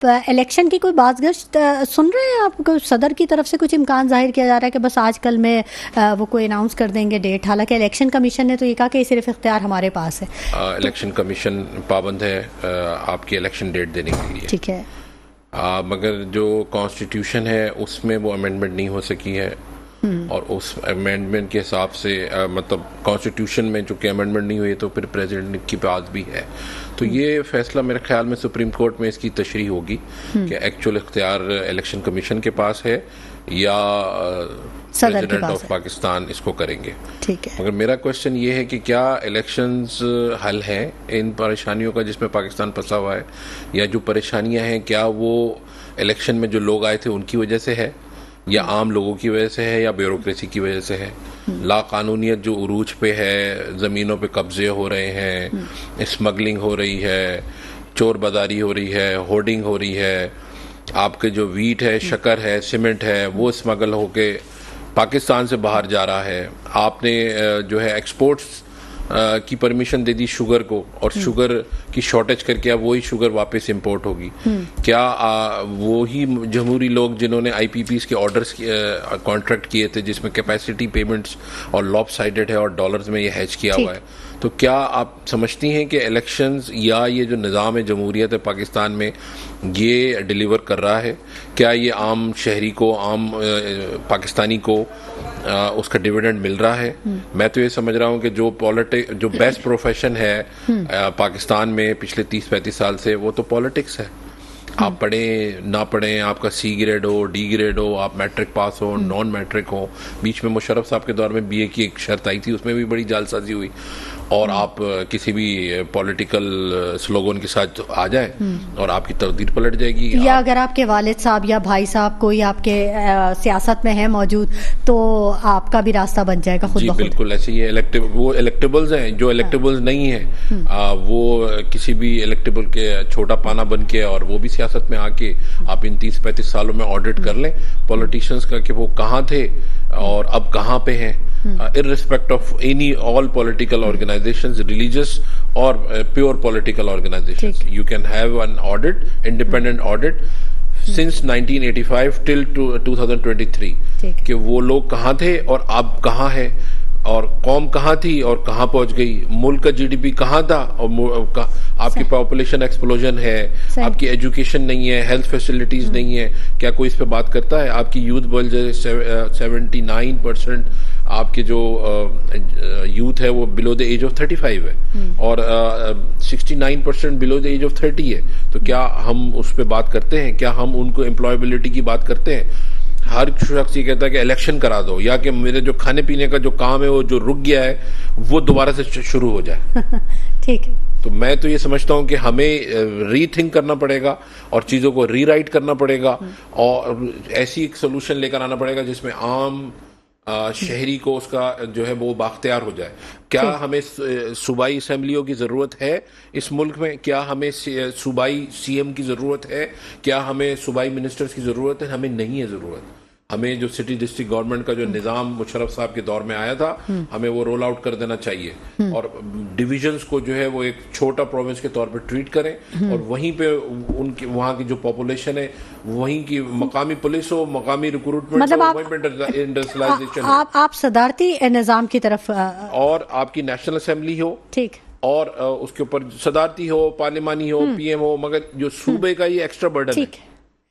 Election की कोई बाज़गश्त सुन रहे हैं आप? सदर की तरफ से कुछ इम्कान जाहिर किया जा रहा है कि बस आजकल में वो कोई अनाउंस कर देंगे डेट, हालांकि इलेक्शन कमीशन ने तो ये कहा कि सिर्फ इख्तियार हमारे पास है। इलेक्शन कमीशन पाबंद है आपकी इलेक्शन डेट देने के लिए। ठीक है, मगर जो कॉन्स्टिट्यूशन है उसमें वो अमेंडमेंट नहीं हो सकी है, और उस अमेंडमेंट के हिसाब से मतलब कॉन्स्टिट्यूशन में चूँकि अमेंडमेंट नहीं हुई तो फिर प्रेसिडेंट की बात भी है। तो ये फैसला मेरे ख्याल में सुप्रीम कोर्ट में इसकी तशरीह होगी कि एक्चुअल इख्तियार इलेक्शन कमीशन के पास है या प्रेसिडेंट ऑफ पाकिस्तान इसको करेंगे। ठीक है, मगर मेरा क्वेश्चन ये है कि क्या इलेक्शंस हल हैं इन परेशानियों का जिसमें पाकिस्तान फंसा हुआ है, या जो परेशानियां हैं क्या वो इलेक्शन में जो लोग आए थे उनकी वजह से है, या आम लोगों की वजह से है, या ब्यूरोक्रेसी की वजह से है? लाकानूनियत जो उरूज पे है, ज़मीनों पे कब्जे हो रहे हैं, स्मगलिंग हो रही है, चोर बाजारी हो रही है, होर्डिंग हो रही है, आपके जो वीट है, शक्कर है, सीमेंट है, वो स्मगल होके पाकिस्तान से बाहर जा रहा है। आपने जो है एक्सपोर्ट्स की परमिशन दे दी शुगर को, और शुगर की शॉर्टेज करके अब वही शुगर वापस इंपोर्ट होगी। क्या वही जमहूरी लोग जिन्होंने आईपीपीस के ऑर्डर्स कॉन्ट्रैक्ट किए थे जिसमें कैपेसिटी पेमेंट्स और लॉपसाइडेड है और डॉलर्स में ये हैच किया हुआ है, तो क्या आप समझती हैं कि इलेक्शंस या ये जो निज़ाम है जमहूरियत है पाकिस्तान में ये डिलीवर कर रहा है? क्या ये आम शहरी को, आम पाकिस्तानी को उसका डिविडेंड मिल रहा है? मैं तो ये समझ रहा हूँ कि जो बेस्ट प्रोफेशन है पाकिस्तान में पिछले 30-35 साल से, वो तो पॉलिटिक्स है। आप पढ़ें ना पढ़ें, आपका सी ग्रेड हो, डी ग्रेड हो, आप मैट्रिक पास हो, नॉन मैट्रिक हो, बीच में मुशर्रफ साहब के दौर में बीए की एक शर्त आई थी, उसमें भी बड़ी जालसाजी हुई, और आप किसी भी पॉलिटिकल स्लोगन के साथ आ जाए और आपकी तकदीर पलट जाएगी। या अगर आपके वालिद साहब या भाई साहब कोई आपके सियासत में है मौजूद तो आपका भी रास्ता बन जाएगा खुद ब खुद। बिल्कुल ऐसे ही वो इलेक्टेबल्स हैं। जो इलेक्टेबल्स नहीं है वो किसी भी इलेक्टेबल के छोटा पाना बन के, और वो भी सियासत में आके आप इन 30-35 सालों में ऑडिट कर लें पॉलिटिशियंस का कि वो कहाँ थे और अब कहाँ पे हैं, irrespective of any all political organizations, religious or pure political organizations. You can have an audit, independent audit since 1985 till 2023 कि वो लोग कहाँ थे और अब कहाँ है, और कौम कहाँ थी और कहाँ पहुंच गई, मुल्क का जीडीपी कहाँ था और आपकी पॉपुलेशन एक्सप्लोजन है, आपकी एजुकेशन नहीं है, हेल्थ फैसिलिटीज नहीं है, क्या कोई इस पे बात करता है? आपकी यूथ बल्ज 79% आपके जो यूथ है वो बिलो द एज ऑफ 35 है, और 69% बिलो द एज ऑफ 30 है। तो क्या हम उस पर बात करते हैं? क्या हम उनको एम्प्लॉयबिलिटी की बात करते हैं? हर शख्स ये कहता है कि इलेक्शन करा दो, या कि मेरे जो खाने पीने का जो काम है वो जो रुक गया है वो दोबारा से शुरू हो जाए। ठीक है, तो मैं तो ये समझता हूँ कि हमें रीथिंक करना पड़ेगा और चीज़ों को रीराइट करना पड़ेगा, और ऐसी एक सोल्यूशन लेकर आना पड़ेगा जिसमें आम शहरी को उसका जो है वो बाख्तियार हो जाए। क्या हमें सूबाई असेंबलियों की ज़रूरत है इस मुल्क में? क्या हमें सूबाई सीएम की ज़रूरत है? क्या हमें सूबाई मिनिस्टर्स की ज़रूरत है? हमें नहीं है ज़रूरत। हमें जो सिटी डिस्ट्रिक्ट गवर्नमेंट का जो निज़ाम मुशर्रफ साहब के दौर में आया था, हमें वो रोल आउट कर देना चाहिए, और डिविजन्स को जो है वो एक छोटा प्रोविंस के तौर पे ट्रीट करें, और वहीं पे उनकी वहाँ की जो पॉपुलेशन है वहीं की मकामी पुलिस हो, मकामी रिक्रूटमेंट, मतलब इंडस्ट्रियलाइजेशन आप सदारती निज़ाम की तरफ, और आपकी नेशनल असेंबली हो, ठीक, और उसके ऊपर सदारती हो, पार्लिमानी हो, पीएम हो, मगर जो सूबे का ये एक्स्ट्रा बर्डन है,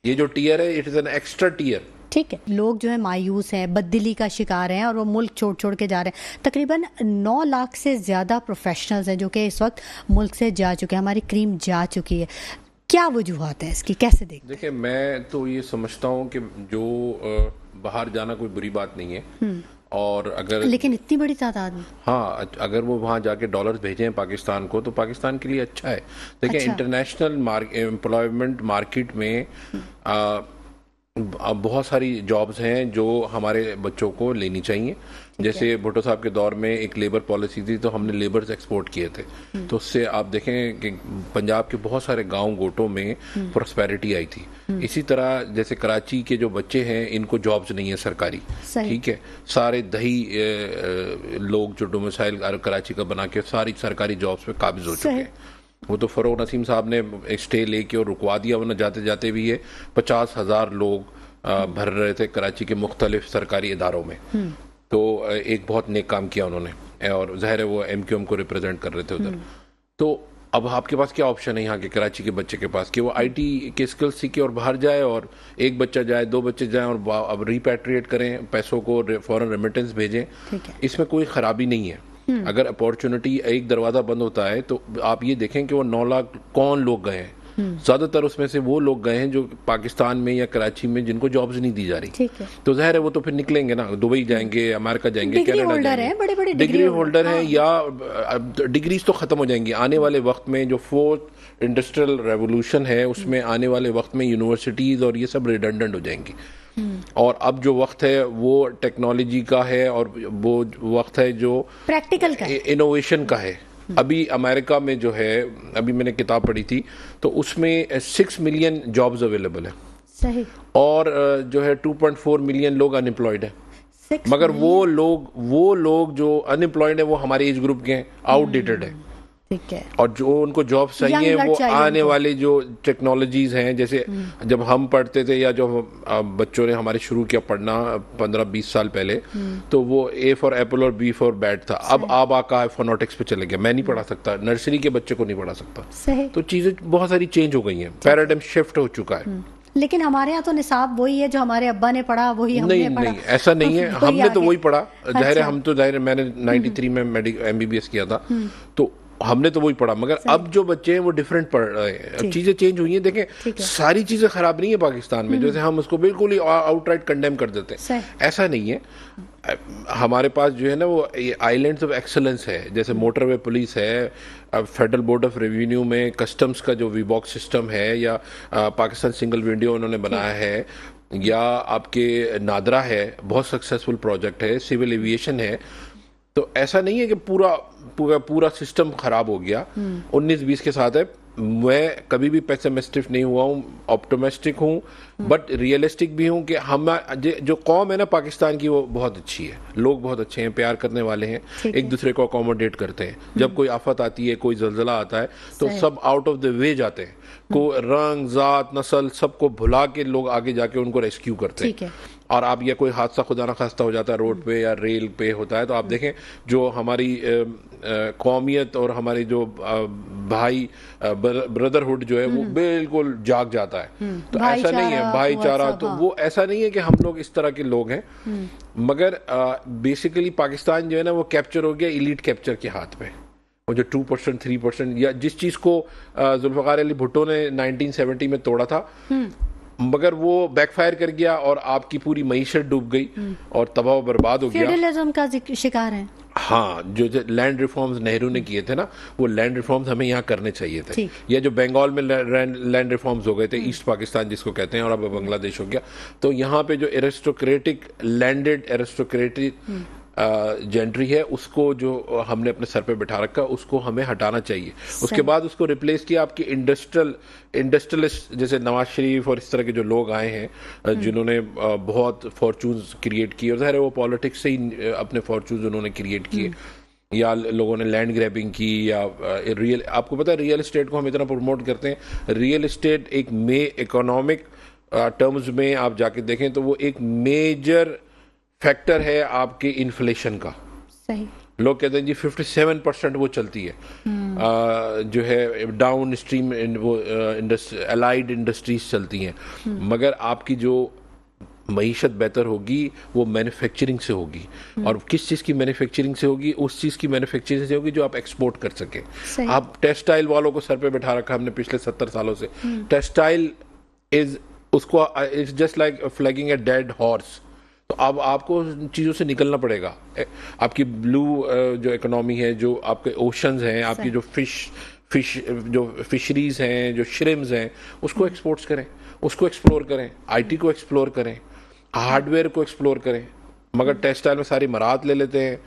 ये जो टीयर है, it is an extra tier. ठीक है, लोग जो है मायूस हैं, बददिली का शिकार हैं, और वो मुल्क छोड़ के जा रहे हैं। तकरीबन 9 लाख से ज़्यादा प्रोफेशनल्स हैं जो कि इस वक्त मुल्क से जा चुके हैं, हमारी क्रीम जा चुकी है। क्या वजूहात है इसकी, कैसे देखिए मैं तो ये समझता हूँ कि जो बाहर जाना कोई बुरी बात नहीं है, और अगर लेकिन इतनी बड़ी तादाद में, हाँ, अगर वो वहाँ जाके डॉलर्स भेजें पाकिस्तान को तो पाकिस्तान के लिए अच्छा है। देखिए इंटरनेशनल एम्प्लॉयमेंट मार्केट में अब बहुत सारी जॉब्स हैं जो हमारे बच्चों को लेनी चाहिए। जैसे भुट्टो साहब के दौर में एक लेबर पॉलिसी थी, तो हमने लेबर्स एक्सपोर्ट किए थे, तो उससे आप देखें कि पंजाब के बहुत सारे गांव गोटों में प्रॉस्पेरिटी आई थी। इसी तरह जैसे कराची के जो बच्चे हैं इनको जॉब्स नहीं है सरकारी, ठीक है, सारे दही लोग जो डोमिसाइल कराची का बना के सारी सरकारी जॉब्स पे काबिज हो चुके हैं। वो तो फरोग नसीम साहब ने एक स्टे लेके और रुकवा दिया, वरना जाते जाते भी ये 50,000 लोग भर रहे थे कराची के मुख्तलिफ सरकारी इदारों में। तो एक बहुत नेक काम किया उन्होंने, और ज़ाहिर है वो MQM को रिप्रेजेंट कर रहे थे उधर। तो अब आपके पास क्या ऑप्शन है यहाँ के कराची के बच्चे के पास कि वो IT के स्किल्स सीखे और बाहर जाए, और एक बच्चा जाए, 2 बच्चे जाएं और अब रिपैट्रिएट करें, पैसों को फॉरेन रेमिटेंस भेजें। इसमें कोई खराबी नहीं है। अगर अपॉर्चुनिटी, एक दरवाज़ा बंद होता है तो आप ये देखें कि वो 9 लाख कौन लोग गए हैं। ज़्यादातर उसमें से वो लोग गए हैं जो पाकिस्तान में या कराची में जिनको जॉब्स नहीं दी जा रही। तो ज़ाहिर है वो तो फिर निकलेंगे ना, दुबई जाएंगे, अमेरिका जाएंगे, कनाडा जाएंगे, बड़े-बड़े डिग्री होल्डर हैं, या डिग्रीज तो ख़त्म हो जाएंगी आने वाले वक्त में। जो 4th इंडस्ट्रियल रेवोल्यूशन है उसमें आने वाले वक्त में यूनिवर्सिटीज़ और ये सब रिडंडेंट हो जाएंगी। और अब जो वक्त है वो टेक्नोलॉजी का है, और वो वक्त है जो प्रैक्टिकल का, इनोवेशन का है। अभी अमेरिका में जो है, अभी मैंने किताब पढ़ी थी तो उसमें 6 मिलियन जॉब्स अवेलेबल है। सही। और जो है 2.4 मिलियन लोग अनएम्प्लॉयड है। मगर वो लोग जो अनएम्प्लॉयड है वो हमारे एज ग्रुप के हैं, आउटडेटेड है। ठीक है। और जो उनको जॉब चाहिए वो आने वाले जो टेक्नोलॉजीज हैं, जैसे जब हम पढ़ते थे या जो बच्चों ने हमारे शुरू किया पढ़ना 15-20 साल पहले, तो वो A फॉर एप्पल और B फॉर बैट था। अब आका फोनोटिक्स पे चले गया। मैं नहीं पढ़ा सकता, नर्सरी के बच्चे को नहीं पढ़ा सकता। तो चीजें बहुत सारी चेंज हो गई हैं, पैराडाइम शिफ्ट हो चुका है। लेकिन हमारे यहाँ तो निसाब वही है जो हमारे अब्बा ने पढ़ा, वही हमने पढ़ा। नहीं, ऐसा नहीं है। हमने तो वही पढ़ा। जाहिर है मैंने 93 में MBBS किया था, तो हमने तो वही पढ़ा। मगर अब जो बच्चे हैं वो डिफरेंट पढ़ रहे हैं। अब चीजें चेंज हुई हैं। देखें, सारी चीजें खराब नहीं है पाकिस्तान में, जैसे हम उसको बिल्कुल ही आउटराइट कंडेम कर देते हैं, ऐसा नहीं है। हमारे पास जो है ना वो आइलैंड्स ऑफ एक्सेलेंस है, जैसे मोटरवे पुलिस है, फेडरल बोर्ड ऑफ रेवेन्यू में कस्टम्स का जो वीबॉक्स सिस्टम है, या पाकिस्तान सिंगल विंडो उन्होंने बनाया है, या आपके नादरा है, बहुत सक्सेसफुल प्रोजेक्ट है, सिविल एविएशन है। तो ऐसा नहीं है कि पूरा सिस्टम खराब हो गया। 19-20 के साथ है। मैं कभी भी पेसिमिस्टिक नहीं हुआ हूँ, ऑप्टिमिस्टिक हूँ, बट रियलिस्टिक भी हूँ कि हम जो कौम है ना पाकिस्तान की, वो बहुत अच्छी है। लोग बहुत अच्छे हैं, प्यार करने वाले हैं, एक दूसरे को अकोमोडेट करते हैं। जब कोई आफत आती है, कोई जल्जला आता है, तो सब आउट ऑफ द वे जाते हैं। को रंग, जात, नस्ल सबको भुला के लोग आगे जाके उनको रेस्क्यू करते हैं। और आप या कोई हादसा खुदा ना खास्ता हो जाता है रोड पे या रेल पे होता है, तो आप देखें जो हमारी कौमियत और हमारी जो भाई ब्रदरहुड जो है वो बिल्कुल जाग जाता है। तो ऐसा नहीं है भाईचारा, तो वो ऐसा नहीं है कि हम लोग इस तरह के लोग हैं। मगर बेसिकली पाकिस्तान जो है ना वो कैप्चर हो गया इलीट कैप्चर के हाथ में। वो जो 2%, 3%, या जिस चीज को जुल्फकार अली भुट्टो ने 1970 में तोड़ा था, मगर वो बैकफायर कर गया और आपकी पूरी मईशत डूब गई और तबाह बर्बाद हो गया। फेडरलिज्म का शिकार है। हाँ, जो लैंड रिफॉर्म्स नेहरू ने किए थे ना, वो लैंड रिफॉर्म्स हमें यहाँ करने चाहिए थे। या जो बंगाल में लैंड रिफॉर्म्स हो गए थे, ईस्ट पाकिस्तान जिसको कहते हैं, और अब बांग्लादेश हो गया, तो यहाँ पे जो एरिस्टोक्रेटिक लैंडेड एरिस्टोक्रेटिक जेंट्री है, उसको जो हमने अपने सर पे बिठा रखा, उसको हमें हटाना चाहिए। उसके बाद उसको रिप्लेस किया आपकी इंडस्ट्रियलिस्ट, जैसे नवाज शरीफ और इस तरह के जो लोग आए हैं जिन्होंने बहुत फॉर्चून्स क्रिएट किए, और ज़ाहिर है वो पॉलिटिक्स से ही अपने फॉर्चून्स उन्होंने क्रिएट किए। या लोगों ने लैंड ग्रैबिंग की, या आपको पता है रियल एस्टेट को हम इतना प्रमोट करते हैं। रियल एस्टेट एक इकोनॉमिक टर्म्स में आप जाके देखें तो वो एक मेजर फैक्टर है आपके इन्फ्लेशन का। सही। लोग कहते हैं जी 57% वो चलती है, जो है डाउन स्ट्रीम वो अलाइड इंडस्ट्रीज चलती हैं। मगर आपकी जो मईशत बेहतर होगी वो मैन्युफैक्चरिंग से होगी। और किस चीज़ की मैन्युफैक्चरिंग से होगी? उस चीज़ की मैन्युफैक्चरिंग से होगी जो आप एक्सपोर्ट कर सकें। आप टेक्सटाइल वालों को सर पे बैठा रखा हमने पिछले 70 सालों से। Textile is just like flagging a dead horse. तो अब आपको चीज़ों से निकलना पड़ेगा। आपकी ब्लू जो इकोनॉमी है, जो आपके ओशंस हैं, आपकी जो जो फिशरीज हैं, जो श्रिम्स हैं, उसको एक्सपोर्ट्स करें, उसको एक्सप्लोर करें, IT को एक्सप्लोर करें, हार्डवेयर को एक्सप्लोर करें। मगर टेक्सटाइल में सारी मराहत ले लेते हैं,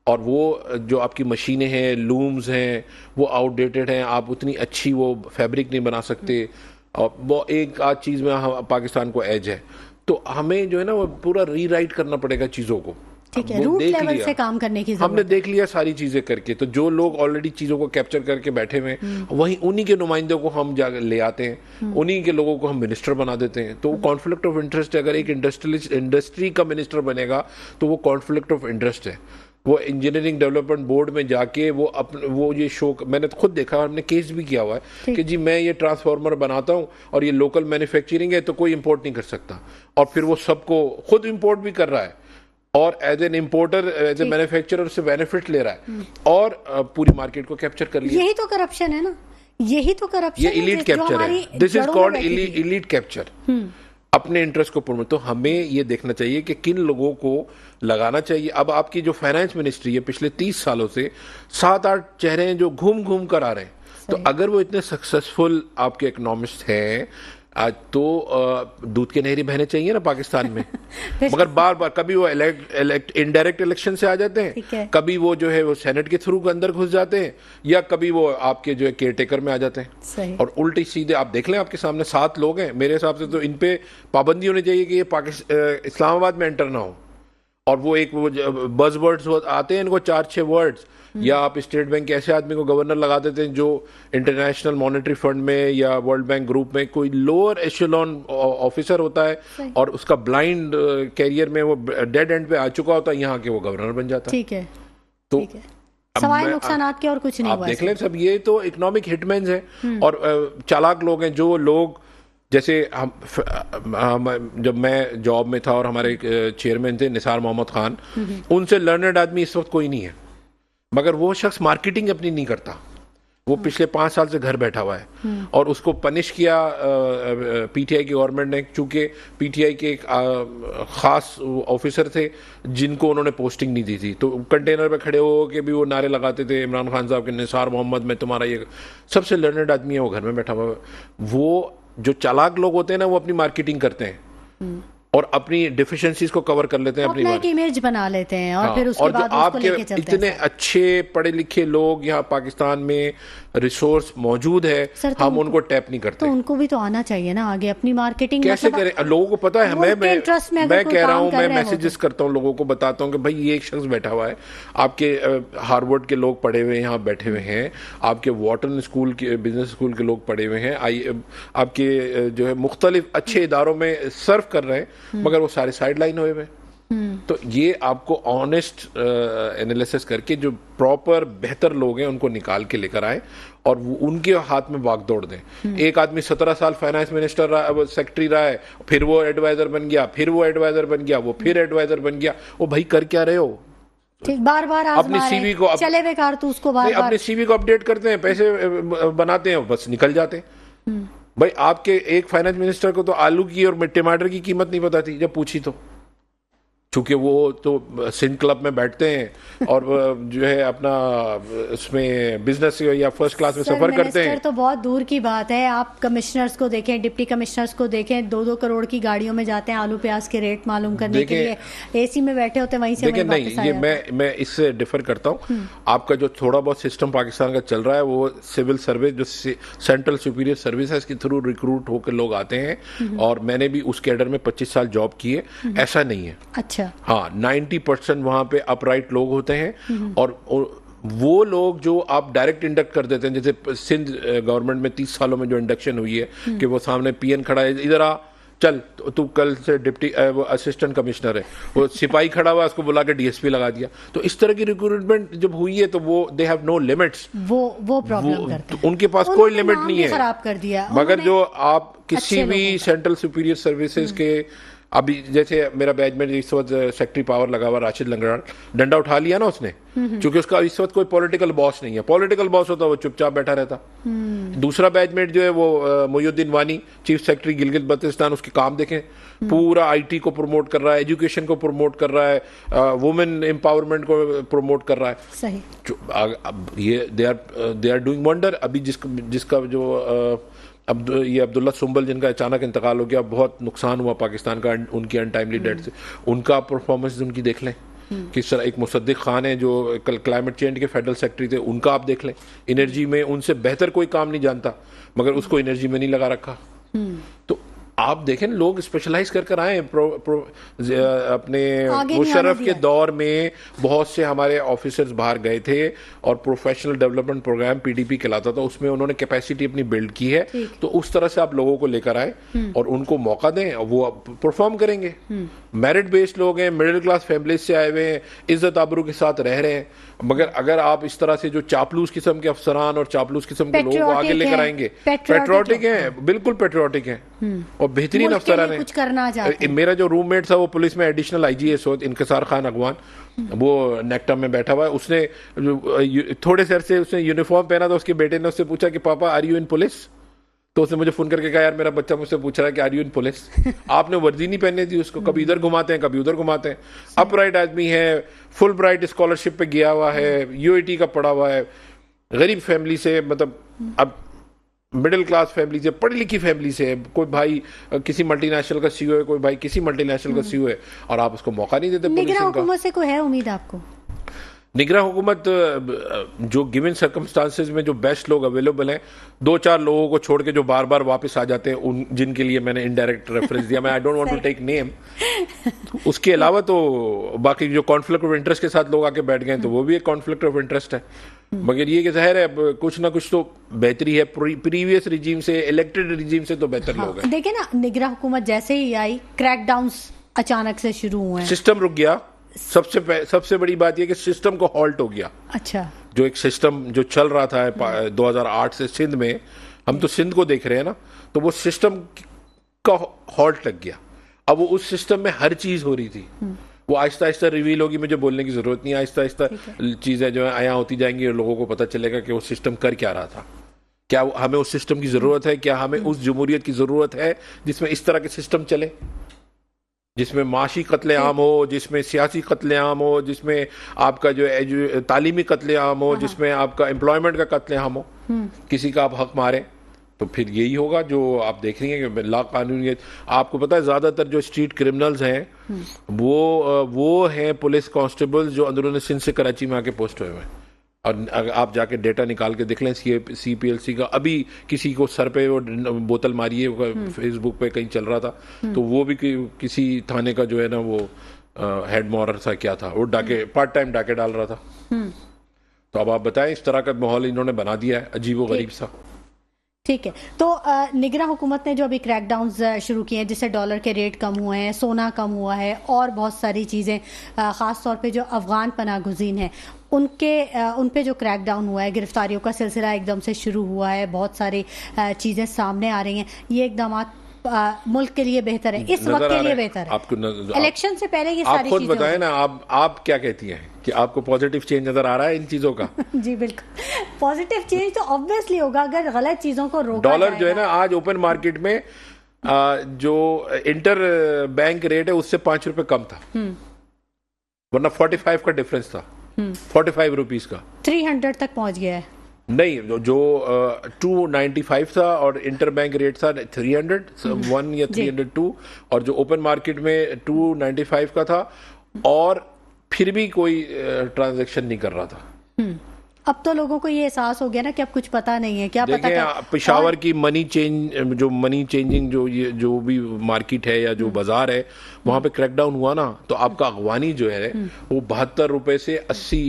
और वो जो आपकी मशीनें हैं, लूम्स हैं, वो आउटडेटेड हैं। आप उतनी अच्छी वो फैब्रिक नहीं बना सकते। और वो एक आध चीज़ में पाकिस्तान को एज है। तो हमें जो है ना वो पूरा रीराइट करना पड़ेगा चीज़ों को। ठीक है, वो रूट देख लेवल लिया, से काम करने की हमने जरूरत देख लिया सारी चीजें करके। तो जो लोग ऑलरेडी चीजों को कैप्चर करके बैठे हुए हैं, वहीं उन्हीं के नुमाइंदों को हम जा ले आते हैं, उन्हीं के लोगों को हम मिनिस्टर बना देते हैं। तो वो कॉन्फ्लिक्ट ऑफ इंटरेस्ट है। अगर एक इंडस्ट्री का मिनिस्टर बनेगा तो वो कॉन्फ्लिक्ट ऑफ इंटरेस्ट है। वो इंजीनियरिंग डेवलपमेंट बोर्ड में जाके वो ये शो, मैंने तो खुद देखा, हमने केस भी किया हुआ है कि जी मैं ये ट्रांसफार्मर बनाता हूँ और ये लोकल मैन्युफैक्चरिंग है तो कोई इंपोर्ट नहीं कर सकता, और फिर वो सबको खुद इंपोर्ट भी कर रहा है और as an importer, as a manufacturer से बेनिफिट ले रहा है और पूरी मार्केट को कैप्चर कर लिया। यही तो करप्शन है ना, यही तो करप्शन ये इलीट कैप्चर है। This is called elite capture. अपने इंटरेस्ट को प्रमोट। तो हमें ये देखना चाहिए कि किन लोगों को लगाना चाहिए। अब आपकी जो फाइनेंस मिनिस्ट्री है पिछले 30 सालों से 7-8 चेहरे हैं जो घूम घूम कर आ रहे हैं। तो अगर वो इतने सक्सेसफुल आपके इकोनॉमिस्ट हैं आज, तो दूध के नहरी बहने चाहिए ना पाकिस्तान में। मगर बार बार कभी वो इनडायरेक्ट इलेक्शन से आ जाते हैं, कभी वो जो है वो सेनेट के थ्रू अंदर घुस जाते हैं, या कभी वो आपके जो है केयर टेकर में आ जाते हैं। और उल्टी सीधे आप देख लें, आपके सामने 7 लोग हैं, मेरे हिसाब से तो इन पे पाबंदी होनी चाहिए कि ये इस्लामाबाद में एंटर ना हो। और वो एक वो बज़वर्ड्स आते हैं इनको 4-6 वर्ड्स, या आप स्टेट बैंक के ऐसे आदमी को गवर्नर लगा देते हैं जो इंटरनेशनल मॉनेटरी फंड में या वर्ल्ड बैंक ग्रुप में कोई लोअर एशेलॉन ऑफिसर होता है और उसका ब्लाइंड कैरियर में वो डेड एंड पे आ चुका होता है, यहाँ के वो गवर्नर बन जाता है। ठीक है, तो ठीक है। सवाए नुकसानात के और कुछ नहीं आप देख लें सब, ये तो इकोनॉमिक हिटमैन्स हैं और चालाक लोग हैं। जो लोग जैसे जब मैं जॉब में था और हमारे चेयरमैन थे निसार मोहम्मद खान, उनसे लर्नर्ड आदमी इस वक्त कोई नहीं है, मगर वो शख्स मार्केटिंग अपनी नहीं करता। वो पिछले 5 साल से घर बैठा हुआ है और उसको पनिश किया पीटीआई की गवर्नमेंट ने, चूंकि पीटीआई के एक खास ऑफिसर थे जिनको उन्होंने पोस्टिंग नहीं दी थी। तो कंटेनर पे खड़े हो के भी वो नारे लगाते थे इमरान खान साहब के, निसार मोहम्मद में तुम्हारा ये सबसे लर्नर्ड आदमी है, वो घर में बैठा हुआ है। वो जो चालाक लोग होते हैं ना, वो अपनी मार्केटिंग करते हैं और अपनी डिफिशिएंसीज को कवर कर लेते हैं, अपनी एक इमेज बना लेते हैं और फिर उसके और बाद जो आपके इतने अच्छे पढ़े लिखे लोग यहाँ पाकिस्तान में रिसोर्स मौजूद है, हम उनको टैप नहीं करते। तो उनको भी तो आना चाहिए ना आगे अपनी मार्केटिंग कैसे करें? लोगों को पता है, मैं कह रहा हूँ, मैं मैसेजेस करता हूँ लोगों को, बताता हूँ कि भाई ये एक शख्स बैठा हुआ है, आपके हार्वर्ड के लोग पढ़े हुए हैं यहाँ बैठे हुए हैं, आपके वॉटन स्कूल के बिजनेस स्कूल के लोग पढ़े हुए हैं, आपके जो है मुख्तलिफ अच्छे इदारों में सर्व कर रहे हैं, मगर वो सारे साइड लाइन हुए हुए। तो ये आपको ऑनेस्ट एनालिसिस करके जो प्रॉपर बेहतर लोग हैं उनको निकाल के लेकर आए और वो उनके हाथ में भागदौड़ दें। एक आदमी 17 साल फाइनेंस मिनिस्टर रहा, वो सेक्रेटरी रहा है, फिर वो एडवाइजर बन गया, फिर वो एडवाइजर बन गया, वो फिर एडवाइजर बन गया। वो भाई कर क्या रहे हो? बार बार अपने सीवी को चले बेकार, तो उसको बार अपने सीवी को अपडेट करते हैं, पैसे बनाते हैं, बस निकल जाते हैं। भाई आपके एक फाइनेंस मिनिस्टर को तो आलू की और टमाटर की कीमत नहीं पता थी जब पूछी, तो चूंकि वो तो सिंध क्लब में बैठते हैं और जो है अपना उसमें बिजनेस या फर्स्ट क्लास में सफर करते हैं। तो बहुत दूर की बात है। आप कमिश्नर्स को देखें, डिप्टी कमिश्नर्स को देखें, 2-2 करोड़ की गाड़ियों में जाते हैं आलू प्याज के रेट मालूम करने के लिए, एसी में बैठे होते हैं, वहीं से नहीं, ये मैं इससे डिफर करता हूँ। आपका जो थोड़ा बहुत सिस्टम पाकिस्तान का चल रहा है वो सिविल सर्विस, जो सेंट्रल सुपीरियर सर्विस है, इसके थ्रू रिक्रूट होकर लोग आते हैं और मैंने भी उस कैडर में 25 साल जॉब की है। ऐसा नहीं है। अच्छा, हाँ, 90% वहां पे अपराइट लोग होते हैं और वो लोग जो आप डायरेक्ट इंडक्ट कर देते हैं, जैसे सिंध गवर्नमेंट में 30 सालों में जो इंडक्शन हुई है कि वो सामने पीएन खड़ा है, इधर आ चल, तू कल से डिप्टी वो असिस्टेंट कमिश्नर है, वो सिपाही खड़ा हुआ, उसको बुला के डीएसपी लगा दिया। तो इस तरह की रिक्रूटमेंट जब हुई है तो वो दे हैव नो लिमिट्स, वो प्रॉब्लम करते हैं। उनके पास कोई लिमिट नहीं है, खराब कर दिया। मगर जो आप किसी भी सेंट्रल सुपीरियर सर्विसेज के, अभी जैसे मेरा बैचमेट इस वक्त सेक्रेटरी पावर लगा हुआ राशिद लंगड़ाल, डंडा उठा लिया ना उसने, क्योंकि उसका इस वक्त कोई पॉलिटिकल बॉस नहीं है। पॉलिटिकल बॉस होता वो चुपचाप बैठा रहता। दूसरा बैचमेट जो है वो मोयुद्दीन वानी, चीफ सेक्रेटरी गिलगित बल्तिस्तान, उसके काम देखें, पूरा आईटी को प्रमोट कर रहा है, एजुकेशन को प्रमोट कर रहा है, वुमेन एम्पावरमेंट को प्रमोट कर रहा है। सही। ये दे आर डूइंग वंडर। अभी जिसका जो ये अब्दुल्ला सुंबल, जिनका अचानक इंतकाल हो गया, बहुत नुकसान हुआ पाकिस्तान का उनकी अनटाइमली डेथ से, उनका परफॉर्मेंस उनकी देख लें। किस तरह एक मुसद्दिक खान है जो कल क्लाइमेट चेंज के फेडरल सेक्रेटरी थे, उनका आप देख लें, एनर्जी में उनसे बेहतर कोई काम नहीं जानता, मगर उसको एनर्जी में नहीं लगा रखा। तो आप देखें लोग स्पेशलाइज कर आए अपने आगे नहीं आने मुशर्रफ के दिया। दौर में बहुत से हमारे ऑफिसर्स बाहर गए थे और प्रोफेशनल डेवलपमेंट प्रोग्राम पीडीपी कहलाता था, उसमें उन्होंने कैपेसिटी अपनी बिल्ड की है। तो उस तरह से आप लोगों को लेकर आए और उनको मौका दें और वो परफॉर्म करेंगे। मेरिट बेस्ड लोग हैं, मिडिल क्लास फैमिलीज से आए हुए हैं, इज्जत आबरू के साथ रह रहे हैं। मगर अगर आप इस तरह से जो चापलूस किस्म के अफसरान और चापलूस किस्म के लोगों को आगे लेकर आएंगे, पेट्रियोटिक हैं, बिल्कुल पेट्रियोटिक हैं और बेहतरीन अफसरान कुछ करना चाहते हैं। मेरा जो रूममेट था वो पुलिस में एडिशनल आईजीएस हो इनकसार खान अगवान, वो नेक्टा में बैठा हुआ है। उसने थोड़े से अरसे उसने यूनिफॉर्म पहना था, उसके बेटे ने उससे पूछा कि पापा आर यू इन पुलिस? तो उसने मुझे फोन करके कहा यार मेरा बच्चा मुझसे पूछ रहा है कि आर यू इन पुलिस? आपने वर्दी नहीं पहनी थी उसको, कभी इधर घुमाते हैं कभी उधर घुमाते हैं। अपराइट आदमी है, फुल ब्राइट स्कॉलरशिप पे गया हुआ है, यूएटी का पढ़ा हुआ है, गरीब फैमिली से, मतलब अब मिडिल क्लास फैमिली से, पढ़ी लिखी फैमिली से, कोई भाई किसी मल्टीनेशनल का सीईओ है, कोई भाई किसी मल्टीनेशनल का सीईओ है, और आप उसको मौका नहीं देते। निगरान हुकूमत से कोई है उम्मीद आपको? निगरान हुकूमत जो गिवन सर्कमस्टांसेस में जो बेस्ट लोग अवेलेबल हैं, 2-4 लोगों को छोड़ के जो बार बार वापस आ जाते हैं, उन जिनके लिए मैंने इनडायरेक्ट रेफरेंस दिया, मैं I don't want to take name, उसके अलावा तो बाकी जो कॉन्फ्लिक्ट ऑफ इंटरेस्ट के साथ लोग आके बैठ गए तो वो भी एक कॉन्फ्लिक्ट ऑफ इंटरेस्ट है। मगर ये कि जाहिर है कुछ ना कुछ तो बेहतरी है, प्रीवियस रिजीम से, इलेक्टेड रिजीम से तो बेहतर लोग हैं। देखिए ना, निगरान हुकूमत जैसे ही आई, क्रैकडाउन्स अचानक से शुरू हुए, सिस्टम रुक गया। सबसे बड़ी बात यह कि सिस्टम को हॉल्ट हो गया। अच्छा, जो एक सिस्टम जो चल रहा था 2008 से सिंध में, हम तो सिंध को देख रहे हैं ना, तो वो सिस्टम का हॉल्ट लग गया। अब वो उस सिस्टम में हर चीज हो रही थी, वो आहिस्ता आहिस्ता रिवील होगी, मुझे बोलने की जरूरत नहीं, आहिस्ता आहिस्ता चीजें जो है आया होती जाएंगी और लोगों को पता चलेगा कि वो सिस्टम कर क्या रहा था, क्या हमें उस सिस्टम की जरूरत है, क्या हमें उस जमहूरियत की जरूरत है जिसमें इस तरह के सिस्टम चले, जिसमें माशी कत्लेआम हो, जिसमें सियासी कत्लेआम हो, जिसमें आपका जो तालीमी कत्लेआम हो, जिसमें आपका एम्प्लॉयमेंट का कत्लेआम हो, किसी का आप हक मारे, तो फिर यही होगा जो आप देख रही हैं कि ला कानूनियत। आपको पता है ज्यादातर जो स्ट्रीट क्रिमिनल्स हैं वो हैं पुलिस कांस्टेबल्स जो अंदरूनी सिंध से कराची में आके पोस्ट हुए हैं। और अगर आप जाके डेटा निकाल के देख लें CPLC का, अभी किसी को सर पे वो बोतल मारी है, फेसबुक पे कहीं चल रहा था, तो वो भी किसी थाने का जो है ना वो हेड मॉरर था, क्या था वो, डाके पार्ट टाइम डाके डाल रहा था। तो अब आप बताएं, इस तरह का माहौल इन्होंने बना दिया है अजीबो गरीब सा। ठीक है, तो निगरान हुकूमत ने जो अभी क्रैकडाउन्स शुरू किए हैं, जिससे डॉलर के रेट कम हुए हैं, सोना कम हुआ है और बहुत सारी चीज़ें, ख़ास तौर पे जो अफ़गान पनाह गुज़ीन हैं उन पे जो क्रैकडाउन हुआ है, गिरफ्तारियों का सिलसिला एकदम से शुरू हुआ है, बहुत सारी चीज़ें सामने आ रही हैं, ये इकदाम मुल्क के लिए बेहतर है, इस वक्त के लिए बेहतर है, आपको इलेक्शन से पहले ये सारी चीजें। आप खुद बताएं ना, आप क्या कहती हैं कि आपको पॉजिटिव चेंज नजर आ रहा है इन चीजों का? जी बिल्कुल, पॉजिटिव चेंज तो ऑब्वियसली होगा अगर गलत चीजों को रोका डॉलर जो है ना आज ओपन मार्केट में जो इंटर बैंक रेट है उससे 5 रुपए कम था, वरना 45 का डिफरेंस था, 45 रुपीज का 300 तक पहुंच गया है। नहीं, जो 295 था और इंटर बैंक रेट था 301 या 302, और जो ओपन मार्केट में 295 का था, और फिर भी कोई ट्रांजैक्शन नहीं कर रहा था। अब तो लोगों को ये एहसास हो गया ना कि अब कुछ पता नहीं है, क्या पता क्या। पेशावर की मनी चेंजिंग जो भी मार्केट है या जो बाजार है, वहां पे क्रैकडाउन हुआ ना, तो आपका अगवानी जो है वो 72 रुपए से 80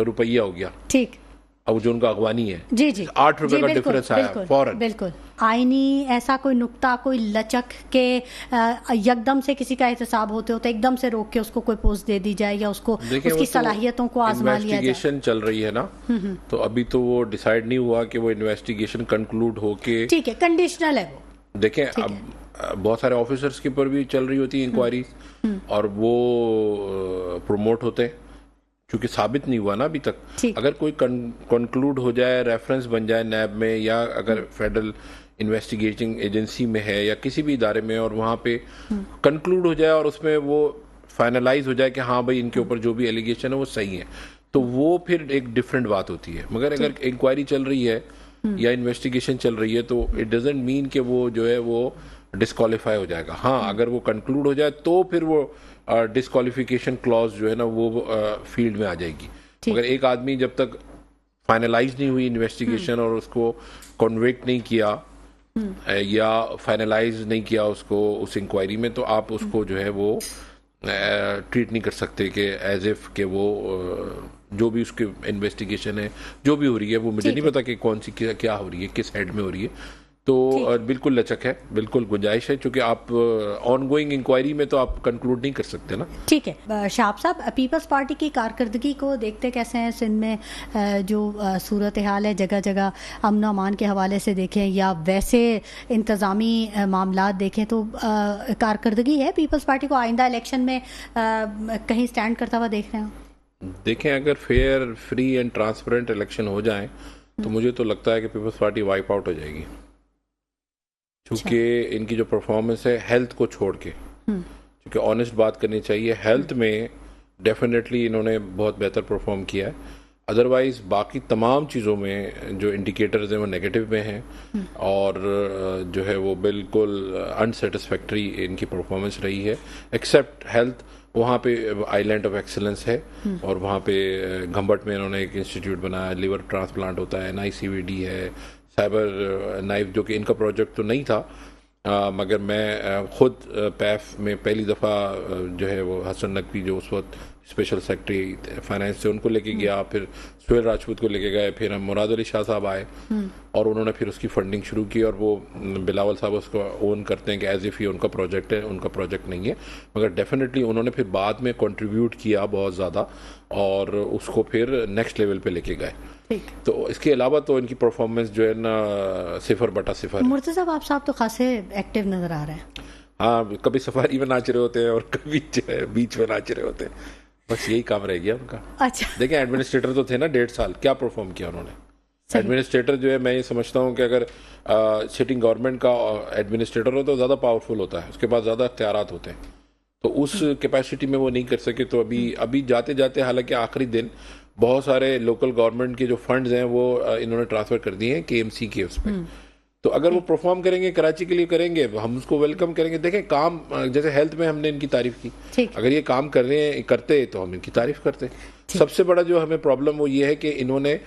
रुपया हो गया। ठीक, अब जो उनका अगवानी है, जी 8 रुपए का डिफरेंस आया फौरन। बिल्कुल आईनी ऐसा कोई नुक्ता, कोई लचक के यकदम से किसी का एहतसाब होते होते एकदम से रोक के उसको कोई पोस्ट दे दी जाए या उसको उसकी सलाहियतों को आजमा लिया जाए। इन्वेस्टिगेशन चल रही है ना, तो अभी तो वो डिसाइड नहीं हुआ कि वो इन्वेस्टिगेशन कंक्लूड होके, ठीक है, कंडीशनल है वो। देखें, अब बहुत सारे ऑफिसर्स के ऊपर भी चल रही होती है इंक्वायरी, और वो प्रमोट होते हैं, क्योंकि साबित नहीं हुआ ना अभी तक। अगर कोई कंक्लूड हो जाए, रेफरेंस बन जाए नैब में, या अगर फेडरल इन्वेस्टिगेटिंग एजेंसी में है या किसी भी इदारे में, और वहां पे कंक्लूड हो जाए और उसमें वो फाइनलाइज हो जाए कि हाँ भाई इनके ऊपर जो भी एलिगेशन है वो सही है, तो वो फिर एक डिफरेंट बात होती है। मगर अगर इंक्वायरी चल रही है या इन्वेस्टिगेशन चल रही है, तो इट डजंट मीन कि वो जो है वो डिस्क्वालीफाई हो जाएगा। हाँ, अगर वो कंक्लूड हो जाए तो फिर वो डिस्क्वालिफिकेशन क्लॉज जो है ना वो फील्ड में आ जाएगी। अगर एक आदमी जब तक फाइनलाइज नहीं हुई इन्वेस्टिगेशन और उसको कन्विक्ट नहीं किया, या फाइनलाइज नहीं किया उसको उस इंक्वायरी में, तो आप उसको जो है वो ट्रीट नहीं कर सकते कि एज इफ के वो जो भी उसकी इन्वेस्टिगेशन है जो भी हो रही है वो मुझे नहीं पता कि कौन सी क्या हो रही है, किस हेड में हो रही है। तो बिल्कुल लचक है, बिल्कुल गुंजाइश है, क्योंकि आप ऑनगोइंग इंक्वायरी में तो आप कंक्लूड नहीं कर सकते ना। ठीक है शाह साहब, पीपल्स पार्टी की कारकर्दगी को देखते कैसे हैं सिंध में? जो सूरत हाल है जगह जगह अमन अमान के हवाले से देखें या वैसे इंतज़ामी मामलात देखें, तो कारकर्दगी है पीपल्स पार्टी को आइंदा इलेक्शन में कहीं स्टैंड करता हुआ देख रहे हैं? देखें, अगर fair, free and transparent election हो जाए तो मुझे तो लगता है कि पीपल्स पार्टी वाइप आउट हो जाएगी, क्योंकि इनकी जो परफॉर्मेंस है हेल्थ को छोड़ के, क्योंकि ऑनेस्ट बात करनी चाहिए, हेल्थ में डेफिनेटली इन्होंने बहुत बेहतर परफॉर्म किया है। अदरवाइज बाकी तमाम चीज़ों में जो इंडिकेटर्स हैं वो नेगेटिव में हैं और जो है वो बिल्कुल अनसेटिस्फैक्ट्री इनकी परफॉर्मेंस रही है, एक्सेप्ट हेल्थ। वहाँ पे आइलैंड ऑफ एक्सीलेंस है और वहाँ पे घंबट में इन्होंने एक इंस्टीट्यूट बनाया, लिवर ट्रांसप्लांट होता है, NICVD है, साइबर नाइफ, जो कि इनका प्रोजेक्ट तो नहीं था, मगर मैं खुद पैफ में पहली दफ़ा जो है वो हसन नकवी जो उस वक्त स्पेशल सेक्रेटरी फाइनेंस से, उनको लेके गया, फिर सुहेल राजपूत को लेके गए, फिर हम मुराद अली शाह साहब आए और उन्होंने फिर उसकी फंडिंग शुरू की। और वो बिलावल साहब उसको ओन करते हैं कि एज इफ़ ये उनका प्रोजेक्ट है, उनका प्रोजेक्ट नहीं है, मगर डेफिनेटली उन्होंने फिर बाद में कंट्रीब्यूट किया बहुत ज़्यादा और उसको फिर नेक्स्ट लेवल पे लेके गए। तो इसके अलावा तो इनकी परफॉर्मेंस जो है ना 0/0 है। मुर्तज़ा आप साहब तो खासे एक्टिव नज़र आ रहे हैं। हाँ, कभी सफारी में नाच रहे होते हैं और कभी जो है बीच में नाच रहे होते हैं, बस यही काम रह गया उनका। अच्छा, देखें, एडमिनिस्ट्रेटर तो थे ना 1.5 साल, क्या परफॉर्म किया उन्होंने। एडमिनिस्ट्रेटर जो है, मैं ये समझता हूँ कि अगर सिटिंग गवर्नमेंट का एडमिनिस्ट्रेटर हो तो ज़्यादा पावरफुल होता है, उसके पास ज़्यादा इख्तियारात होते हैं, तो उस कैपेसिटी में वो नहीं कर सके। तो अभी जाते जाते, हालांकि आखिरी दिन बहुत सारे लोकल गवर्नमेंट के जो फंड्स हैं वो इन्होंने ट्रांसफ़र कर दिए हैं KMC के उस पर। तो अगर वो परफॉर्म करेंगे, कराची के लिए करेंगे, हम उसको वेलकम करेंगे। देखें, काम जैसे हेल्थ में हमने इनकी तारीफ की, अगर ये काम कर रहे हैं, करते तो हम इनकी तारीफ करते। सबसे बड़ा जो हमें प्रॉब्लम वो ये है कि इन्होंने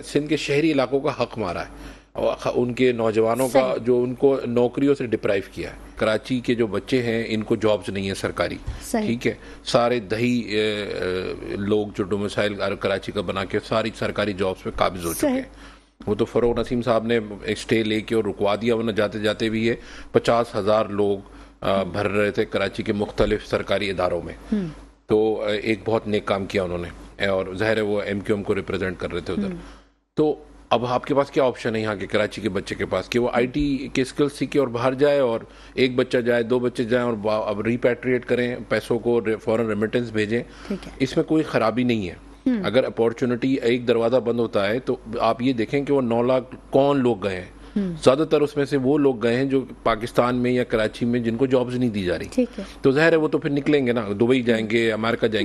सिंध के शहरी इलाकों का हक मारा है और उनके नौजवानों का जो उनको नौकरियों से डिप्राइव किया है। कराची के जो बच्चे हैं इनको जॉब्स नहीं है सरकारी, ठीक है, सारे दही लोग जो डोमिसाइल कराची का बना के सारी सरकारी जॉब्स पे काबिज हो चुके हैं। वो तो फरोग नसीम साहब ने स्टे लेके और रुकवा दिया, वरना जाते जाते भी ये 50,000 लोग भर रहे थे कराची के मुख्तलिफ सरकारी इदारों में। तो एक बहुत नेक काम किया उन्होंने और ज़ाहिर है वो MQM को रिप्रेजेंट कर रहे थे उधर। तो अब आपके पास क्या ऑप्शन है यहाँ के कराची के बच्चे के पास कि वो IT के स्किल्स सीखे और बाहर जाए, और एक बच्चा जाए, 2 बच्चे जाएं और अब रिपैट्रिएट करें, पैसों को फॉरेन रेमिटेंस भेजें, इसमें कोई खराबी नहीं है। अगर अपॉर्चुनिटी, एक दरवाज़ा बंद होता है तो आप ये देखें कि वो 9 लाख कौन लोग गए हैं, ज़्यादातर उसमें से वो लोग गए हैं जो पाकिस्तान में या कराची में जिनको जॉब्स नहीं दी जा रही। तो ज़ाहिर है वो तो फिर निकलेंगे ना, दुबई जाएंगे, अमेरिका जाएंगे।